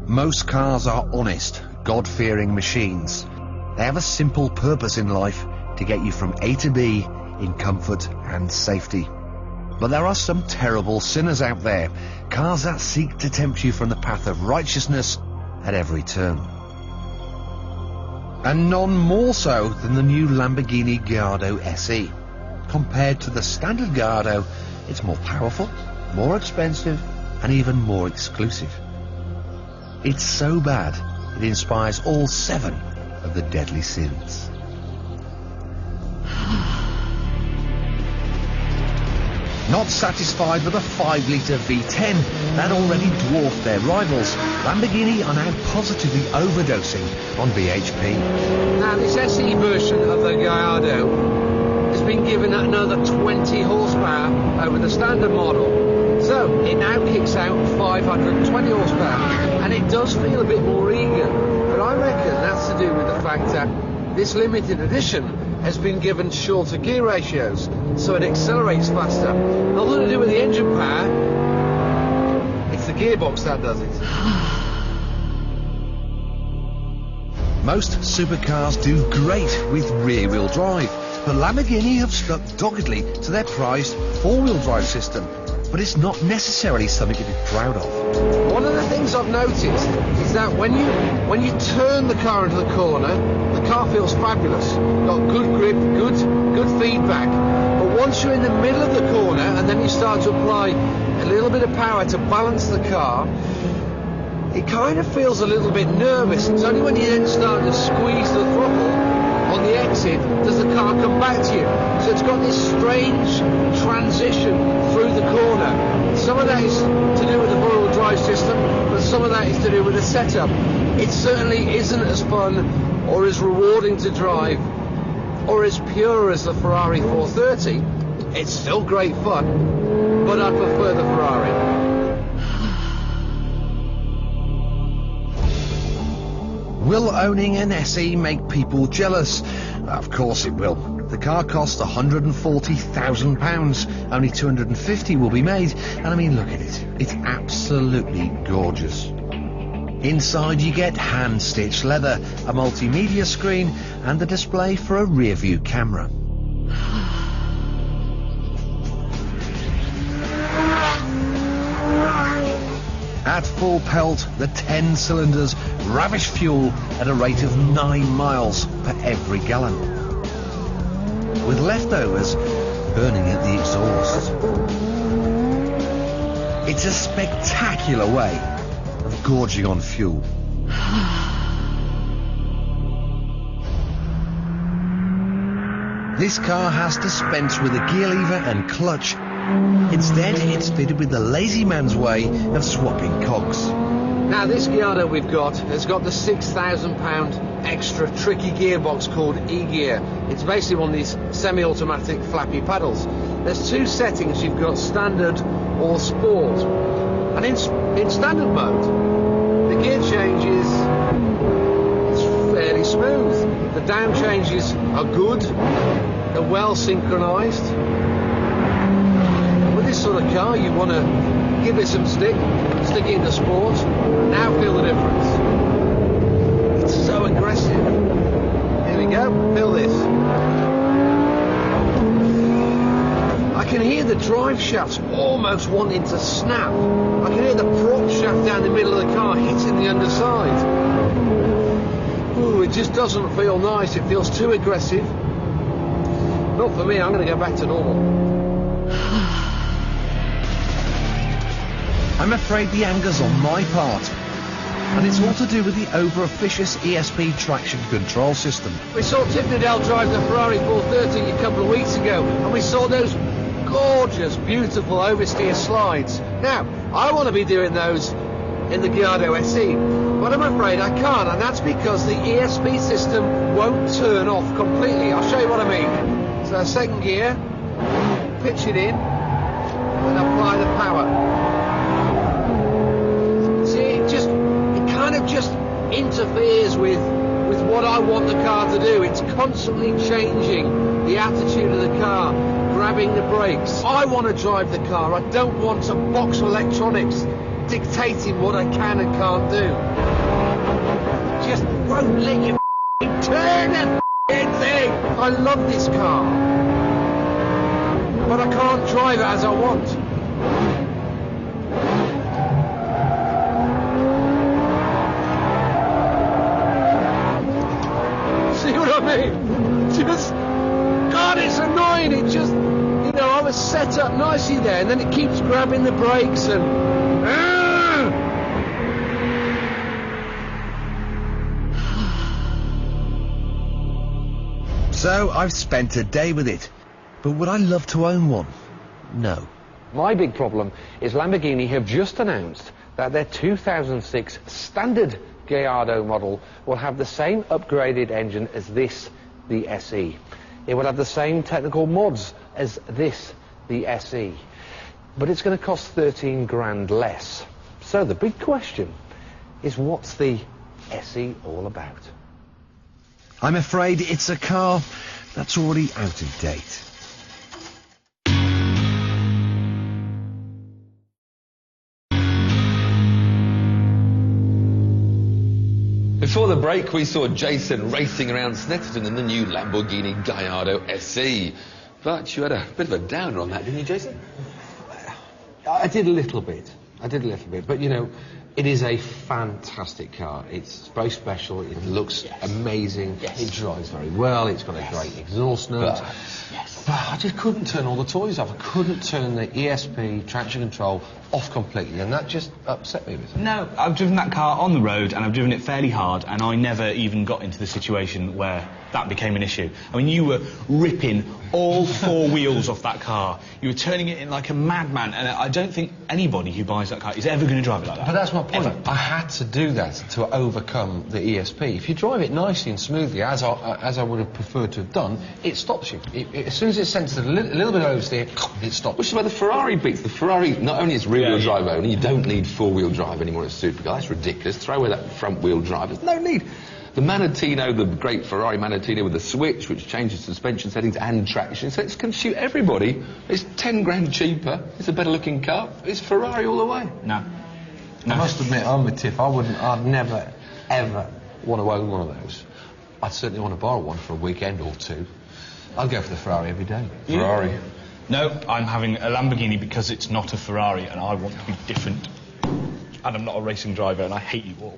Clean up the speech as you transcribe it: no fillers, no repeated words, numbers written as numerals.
Most cars are honest, God-fearing machines. They have a simple purpose in life: to get you from A to B in comfort and safety. But there are some terrible sinners out there, cars that seek to tempt you from the path of righteousness at every turn. And none more so than the new Lamborghini Gallardo SE. Compared to the standard Gallardo, it's more powerful, more expensive, and even more exclusive. It's so bad, it inspires all 7 of the deadly sins. Not satisfied with a 5-litre V10 that already dwarfed their rivals, Lamborghini are now positively overdosing on BHP. Now this SE version of the Gallardo has been given another 20 horsepower over the standard model. So it now kicks out 520 horsepower, and it does feel a bit more eager, but I reckon that's to do with the fact that this limited edition has been given shorter gear ratios, so it accelerates faster. Nothing to do with the engine power, it's the gearbox that does it. Most supercars do great with rear-wheel drive, but Lamborghini have stuck doggedly to their prized 4-wheel drive system. But it's not necessarily something to be proud of. One of the things I've noticed is that when you turn the car into the corner, the car feels fabulous. Got good grip, good feedback. But once you're in the middle of the corner and then you start to apply a little bit of power to balance the car, it kind of feels a little bit nervous. It's only when you then start to squeeze the throttle on the exit does the car come back to you. So it's got this strange transition through the corner. Some of that is to do with the four-wheel drive system, but some of that is to do with the setup. It certainly isn't as fun or as rewarding to drive or as pure as the Ferrari 430. It's still great fun, but I prefer the Ferrari. Will owning an SE make people jealous? Of course it will. The car costs £140,000. Only 250 will be made. And I mean, look at it. It's absolutely gorgeous. Inside you get hand-stitched leather, a multimedia screen, and the display for a rear-view camera. At full pelt, the 10 cylinders ravish fuel at a rate of 9 miles per every gallon, with leftovers burning at the exhaust. It's a spectacular way of gorging on fuel. This car has dispensed with a gear lever and clutch. Instead, it's fitted with the lazy man's way of swapping cogs. Now this Gallardo we've got has got the £6,000 extra tricky gearbox called E-gear. It's basically one of these semi-automatic flappy paddles. There's 2 settings. You've got standard or sport. And in standard mode, the gear changes, it's fairly smooth. The down changes are good, they're well synchronised. This sort of car, you want to give it some stick it into sport. Now feel the difference. It's so aggressive. Here we go, feel this. I can hear the drive shafts almost wanting to snap. I can hear the prop shaft down the middle of the car hitting the underside. Ooh, it just doesn't feel nice. It feels too aggressive. Not for me, I'm going to go back to normal. I'm afraid the anger's on my part, and it's all to do with the over-officious ESP traction control system. We saw Tiffany drive the Ferrari 430 a couple of weeks ago, and we saw those gorgeous, beautiful oversteer slides. Now, I want to be doing those in the Gallardo SE, but I'm afraid I can't, and that's because the ESP system won't turn off completely. I'll show you what I mean. So second gear, pitch it in, and apply the power. It just interferes with what I want the car to do. It's constantly changing the attitude of the car, grabbing the brakes. I want to drive the car. I don't want a box of electronics dictating what I can and can't do. Just won't let you turn the thing. I love this car, but I can't drive it as I want. See what I mean? Just, God, it's annoying. It just, you know, I was set up nicely there, and then it keeps grabbing the brakes and. So I've spent a day with it, but would I love to own one? No. My big problem is Lamborghini have just announced that their 2006 standard Gallardo model will have the same upgraded engine as this, the SE. It will have the same technical mods as this, the SE. But it's going to cost 13 grand less. So the big question is, what's the SE all about? I'm afraid it's a car that's already out of date. Before the break, we saw Jason racing around Snetterton in the new Lamborghini Gallardo SE. But you had a bit of a downer on that, didn't you, Jason? I did a little bit. But, you know, it is a fantastic car. It's very special. It looks amazing. Yes. It drives very well. It's got a great exhaust note. But I just couldn't turn all the toys off. I couldn't turn the ESP, traction control, off completely, and that just upset me a bit. No, I've driven that car on the road, and I've driven it fairly hard, and I never even got into the situation where that became an issue. I mean, you were ripping all four wheels off that car. You were turning it in like a madman, and I don't think anybody who buys that car is ever going to drive it like that. But that's my point. Ever. I had to do that to overcome the ESP. If you drive it nicely and smoothly, as I would have preferred to have done, it stops you. As soon as it's sensitive, a little bit oversteer, it stops. Which is where the Ferrari beats. The Ferrari, not only is rear-wheel drive only, you don't need four-wheel drive anymore in a supercar. That's ridiculous. Throw away that front-wheel drive. There's no need. The Manettino, the great Ferrari Manettino with the switch, which changes suspension settings and traction, so it can suit everybody. It's 10 grand cheaper. It's a better-looking car. It's Ferrari all the way. No. I must admit, I'm with Tiff. I'd never, ever want to own one of those. I'd certainly want to borrow one for a weekend or two. I'd go for the Ferrari every day. Ferrari. No, I'm having a Lamborghini because it's not a Ferrari, and I want to be different. And I'm not a racing driver, and I hate you all.